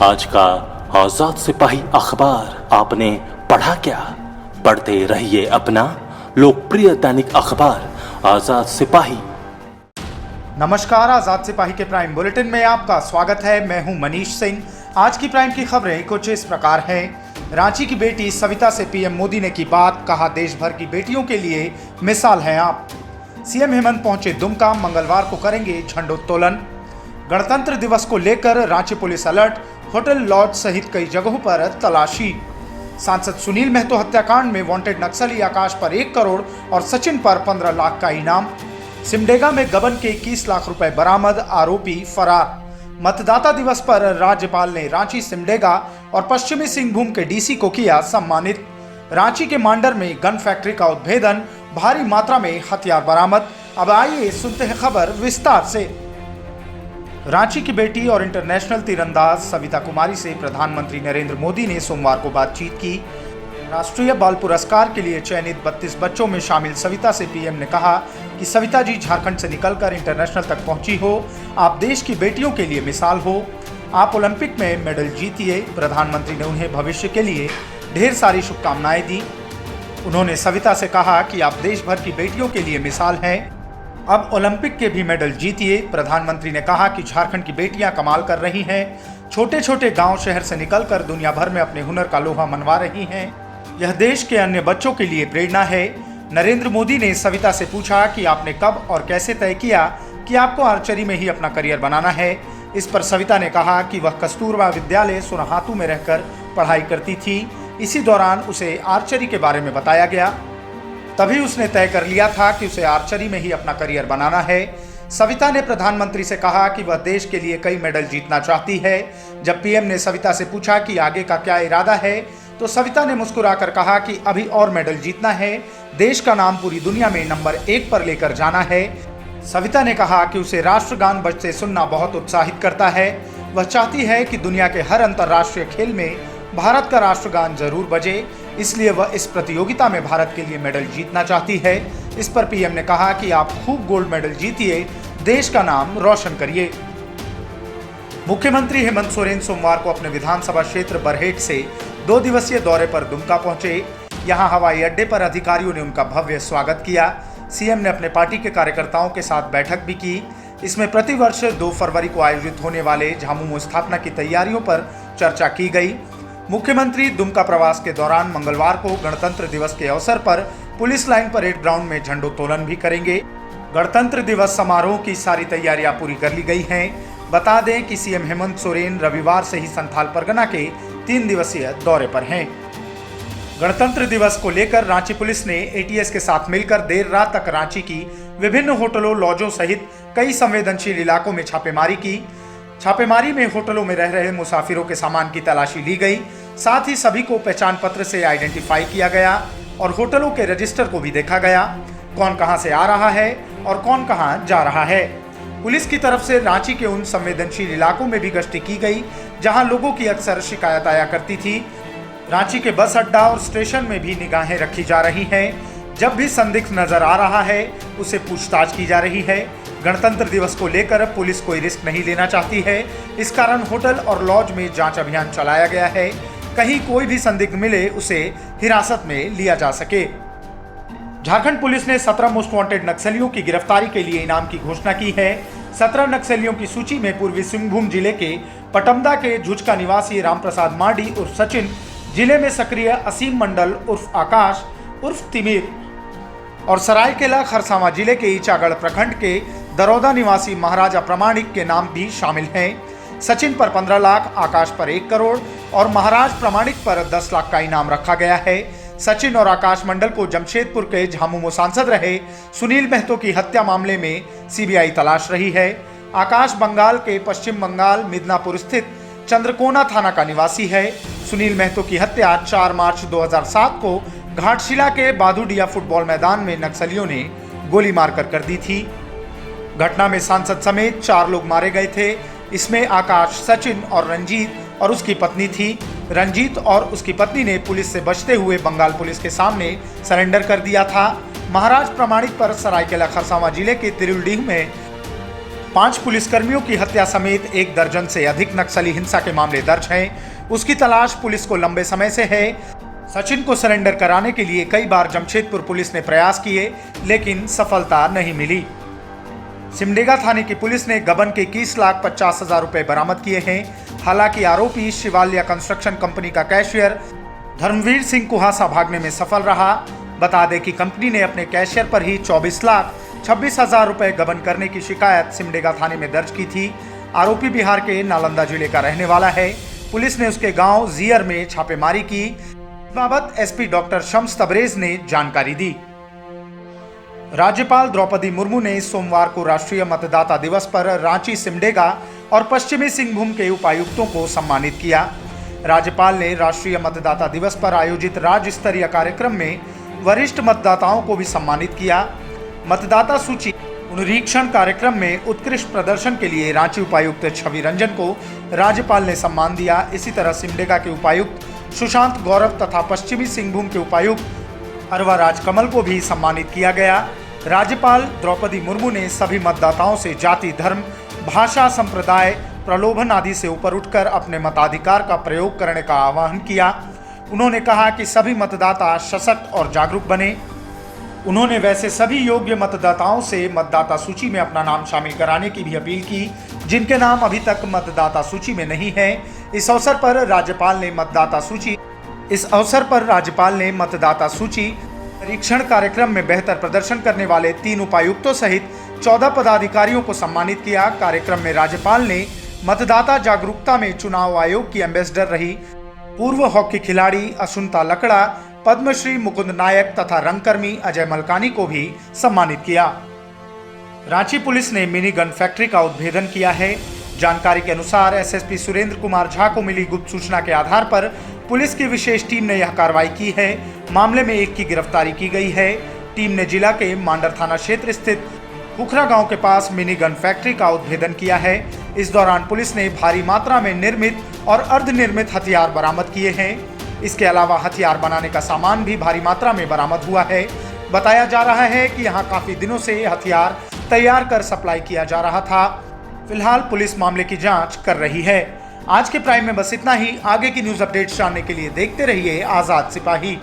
आज का आजाद सिपाही अखबार आपने पढ़ा क्या? पढ़ते रहिए अपना लोकप्रिय दैनिक अखबार आजाद सिपाही। नमस्कार, आजाद सिपाही के प्राइम बुलेटिन में आपका स्वागत है। मैं हूं मनीष सिंह। आज की प्राइम की खबरें कुछ इस प्रकार हैं। रांची की बेटी सविता से पीएम मोदी ने की बात, कहा देश भर की बेटियों के लिए मिसाल हैं आप। सीएम हेमंत पहुंचे दुमका, मंगलवार को करेंगे झंडोत्तोलन। गणतंत्र दिवस को लेकर Ranchi police alert, hotel lodge सहित कई जगहों पर तलाशी। सांसद सुनील महतो हत्याकांड में वांटेड नक्सली आकाश पर 1 करोड़ और सचिन पर 15 लाख का इनाम। सिमडेगा में गबन के 21 लाख रुपए बरामद, आरोपी फरार। मतदाता दिवस पर राज्यपाल ने रांची, सिमडेगा और पश्चिमी सिंहभूम के डीसी को किया सम्मानित। रांची के मांडर में गन फैक्ट्री का उद्भेदन, भारी मात्रा में हथियार बरामद। अब आइए सुनते हैं खबर विस्तार से। रांची की बेटी और इंटरनेशनल तीरंदाज सविता कुमारी से प्रधानमंत्री नरेंद्र मोदी ने सोमवार को बातचीत की। राष्ट्रीय बाल पुरस्कार के लिए चयनित 32 बच्चों में शामिल सविता से पीएम ने कहा कि सविता जी झारखंड से निकलकर इंटरनेशनल तक पहुंची हो। आप देश की बेटियों के लिए मिसाल हो। आप ओलंपिक में मेडल जीतिए। प्रधानमंत्री ने उन्हें भविष्य के लिए ढेर सारी शुभकामनाएं दी। उन्होंने सविता से कहा कि आप देश भर की बेटियों के लिए मिसाल हैं। अब ओलंपिक के भी मेडल जीतिए। प्रधानमंत्री ने कहा कि झारखंड की बेटियां कमाल कर रही हैं। छोटे छोटे गांव शहर से निकलकर दुनिया भर में अपने हुनर का लोहा मनवा रही हैं। यह देश के अन्य बच्चों के लिए प्रेरणा है। नरेंद्र मोदी ने सविता से पूछा कि आपने कब और कैसे तय किया कि आपको आर्चरी में ही अपना करियर बनाना है। इस पर सविता ने कहा कि वह कस्तूरबा विद्यालय सोनाहातू में रहकर पढ़ाई करती थी। इसी दौरान उसे आर्चरी के बारे में बताया गया, तभी उसने तय कर लिया था कि उसे आर्चरी में ही अपना करियर बनाना है। सविता ने प्रधानमंत्री से कहा कि वह देश के लिए कई मेडल जीतना चाहती है। जब पीएम ने सविता से पूछा कि आगे का क्या इरादा है, तो सविता ने मुस्कुराकर कहा कि अभी और मेडल जीतना है, देश का नाम पूरी दुनिया में नंबर 1 पर लेकर जाना है। सविता ने कहा कि उसे राष्ट्रगान बजते सुनना बहुत उत्साहित करता है। वह चाहती है कि दुनिया के हर अंतर्राष्ट्रीय खेल में भारत का राष्ट्रगान जरूर बजे, इसलिए वह इस प्रतियोगिता में भारत के लिए मेडल जीतना चाहती है। इस पर पीएम ने कहा कि आप खूब गोल्ड मेडल जीतिए, देश का नाम रोशन करिए। मुख्यमंत्री हेमंत सोरेन सोमवार को अपने विधानसभा क्षेत्र बरहेट से 2 दिवसीय दौरे पर दुमका पहुंचे। यहां हवाई अड्डे पर अधिकारियों ने उनका भव्य स्वागत किया। सीएम ने अपने पार्टी के कार्यकर्ताओं के साथ बैठक भी की। इसमें प्रतिवर्ष 2 फरवरी को आयोजित होने वाले झामुमो स्थापना की तैयारियों पर चर्चा की गई। मुख्यमंत्री दुमका प्रवास के दौरान मंगलवार को गणतंत्र दिवस के अवसर पर पुलिस लाइन परेड ग्राउंड में झंडोत्तोलन भी करेंगे। गणतंत्र दिवस समारोह की सारी तैयारियां पूरी कर ली गई हैं। बता दें कि सीएम हेमंत सोरेन रविवार से ही संथाल परगना के 3 दिवसीय दौरे पर हैं। गणतंत्र दिवस को लेकर रांची पुलिस ने एटीएस के साथ मिलकर देर रात तक रांची की विभिन्न होटलों, लॉजों सहित कई संवेदनशील इलाकों में छापेमारी की। छापेमारी में होटलों में रह रहे मुसाफिरों के सामान की तलाशी ली गई। साथ ही सभी को पहचान पत्र से आइडेंटिफाई किया गया और होटलों के रजिस्टर को भी देखा गया, कौन कहां से आ रहा है और कौन कहां जा रहा है। पुलिस की तरफ से रांची के उन संवेदनशील इलाकों में भी गश्ती की गई जहां लोगों की अक्सर शिकायत आया करती थी। रांची के बस अड्डा और स्टेशन में भी निगाहें रखी जा रही हैं। जब भी संदिग्ध नजर आ रहा है उसे पूछताछ की जा रही है। गणतंत्र दिवस को लेकर पुलिस कोई रिस्क नहीं लेना चाहती है। इस कारण होटल और लॉज में जांच अभियान चलाया गया है, कहीं कोई भी संदिग्ध मिले उसे हिरासत में लिया जा सके। झारखंड पुलिस ने 17 मोस्ट वांटेड नक्सलियों की गिरफ्तारी के लिए इनाम की घोषणा की है। 17 नक्सलियों की सूची में पूर्वी सिंहभूम जिले के पटमदा के झुचका निवासी रामप्रसाद मार्डी उर्फ सचिन, जिले में सक्रिय असीम मंडल उर्फ आकाश उर्फ तिमिर और सरायकेला खरसावां जिले के ईचागढ़ प्रखंड के दरौदा निवासी महाराजा प्रमाणिक के नाम भी शामिल हैं। सचिन पर 15 लाख, आकाश पर 1 करोड़ और महाराज प्रमाणिक पर 10 लाख का इनाम रखा गया है। सचिन और आकाश मंडल को जमशेदपुर के झामुमो सांसद रहे सुनील महतो की हत्या मामले में सीबीआई तलाश रही है। आकाश बंगाल के पश्चिम बंगाल मिदनापुर स्थित चंद्रकोना थाना का निवासी है। सुनील महतो की हत्या 4 मार्च 2007 को घाटशिला के बादुडिया फुटबॉल मैदान में नक्सलियों ने गोली मारकर कर दी थी। घटना में सांसद समेत 4 लोग मारे गए थे। इसमें आकाश, सचिन और रंजीत और उसकी पत्नी थी। रंजीत और उसकी पत्नी ने पुलिस से बचते हुए बंगाल पुलिस के सामने सरेंडर कर दिया था। महाराज प्रमाणिक पर सरायकेला खरसावां जिले के तिरुलडीह में 5 पुलिसकर्मियों की हत्या समेत 1 दर्जन से अधिक नक्सली हिंसा के मामले दर्ज हैं। उसकी तलाश पुलिस को लंबे समय से है। सचिन को सरेंडर कराने के लिए कई बार जमशेदपुर पुलिस ने प्रयास किए, लेकिन सफलता नहीं मिली। सिमडेगा थाने की पुलिस ने गबन के 21,50,000 रुपए बरामद किए हैं। हालांकि आरोपी शिवालिया कंस्ट्रक्शन कंपनी का कैशियर धर्मवीर सिंह कुहासा भागने में सफल रहा। बता दें कि कंपनी ने अपने कैशियर पर ही 24,26,000 रुपए गबन करने की शिकायत सिमडेगा थाने में दर्ज की थी। आरोपी बिहार के नालंदा जिले का रहने वाला है। पुलिस ने उसके गांव जियर में छापेमारी की। इस बाबत एसपी डॉक्टर शम्स तबरेज ने जानकारी दी। राज्यपाल द्रौपदी मुर्मू ने सोमवार को राष्ट्रीय मतदाता दिवस पर रांची, सिमडेगा और पश्चिमी सिंहभूम के उपायुक्तों को सम्मानित किया। राज्यपाल ने राष्ट्रीय मतदाता दिवस पर आयोजित राज्य स्तरीय कार्यक्रम में वरिष्ठ मतदाताओं को भी सम्मानित किया। मतदाता सूची पुनरीक्षण कार्यक्रम में उत्कृष्ट प्रदर्शन के लिए रांची उपायुक्त छवि रंजन को राज्यपाल ने सम्मान दिया। इसी तरह सिमडेगा के उपायुक्त सुशांत गौरव तथा पश्चिमी सिंहभूम के उपायुक्त अरवा राजकमल को भी सम्मानित किया गया। राज्यपाल द्रौपदी मुर्मू ने सभी मतदाताओं से जाति, धर्म, भाषा, संप्रदाय, प्रलोभन आदि से ऊपर उठकर अपने मताधिकार का प्रयोग करने का आह्वान किया। उन्होंने कहा कि सभी मतदाता सशक्त और जागरूक बने। उन्होंने वैसे सभी योग्य मतदाताओं से मतदाता सूची में अपना नाम शामिल कराने की भी अपील की, जिनके नाम अभी तक मतदाता सूची में नहीं है। इस अवसर पर राज्यपाल ने मतदाता सूची परीक्षण कार्यक्रम में बेहतर प्रदर्शन करने वाले 3 उपायुक्तों सहित 14 पदाधिकारियों को सम्मानित किया। कार्यक्रम में राज्यपाल ने मतदाता जागरूकता में चुनाव आयोग की एम्बेसडर रही पूर्व हॉकी खिलाड़ी असुंता लकड़ा, पद्मश्री मुकुंद नायक तथा रंगकर्मी अजय मलकानी को भी सम्मानित किया। रांची पुलिस ने मिनी गन फैक्ट्री का उद्भेदन किया है। जानकारी के अनुसार एसएसपी सुरेंद्र कुमार झा को मिली गुप्त सूचना के आधार पर पुलिस की विशेष टीम ने यह कार्रवाई की है। मामले में एक की गिरफ्तारी की गई है। टीम ने जिला के मांडर थाना क्षेत्र स्थित खुखरा गांव के पास मिनी गन फैक्ट्री का उद्भेदन किया है। इस दौरान पुलिस ने भारी मात्रा में निर्मित और अर्धनिर्मित हथियार बरामद किए हैं। इसके अलावा हथियार बनाने का सामान भी भारी मात्रा में बरामद हुआ है। बताया जा रहा है कि यहाँ काफी दिनों से हथियार तैयार कर सप्लाई किया जा रहा था। फिलहाल पुलिस मामले की जांच कर रही है। आज के प्राइम में बस इतना ही। आगे की न्यूज अपडेट्स जानने के लिए देखते रहिए आजाद सिपाही।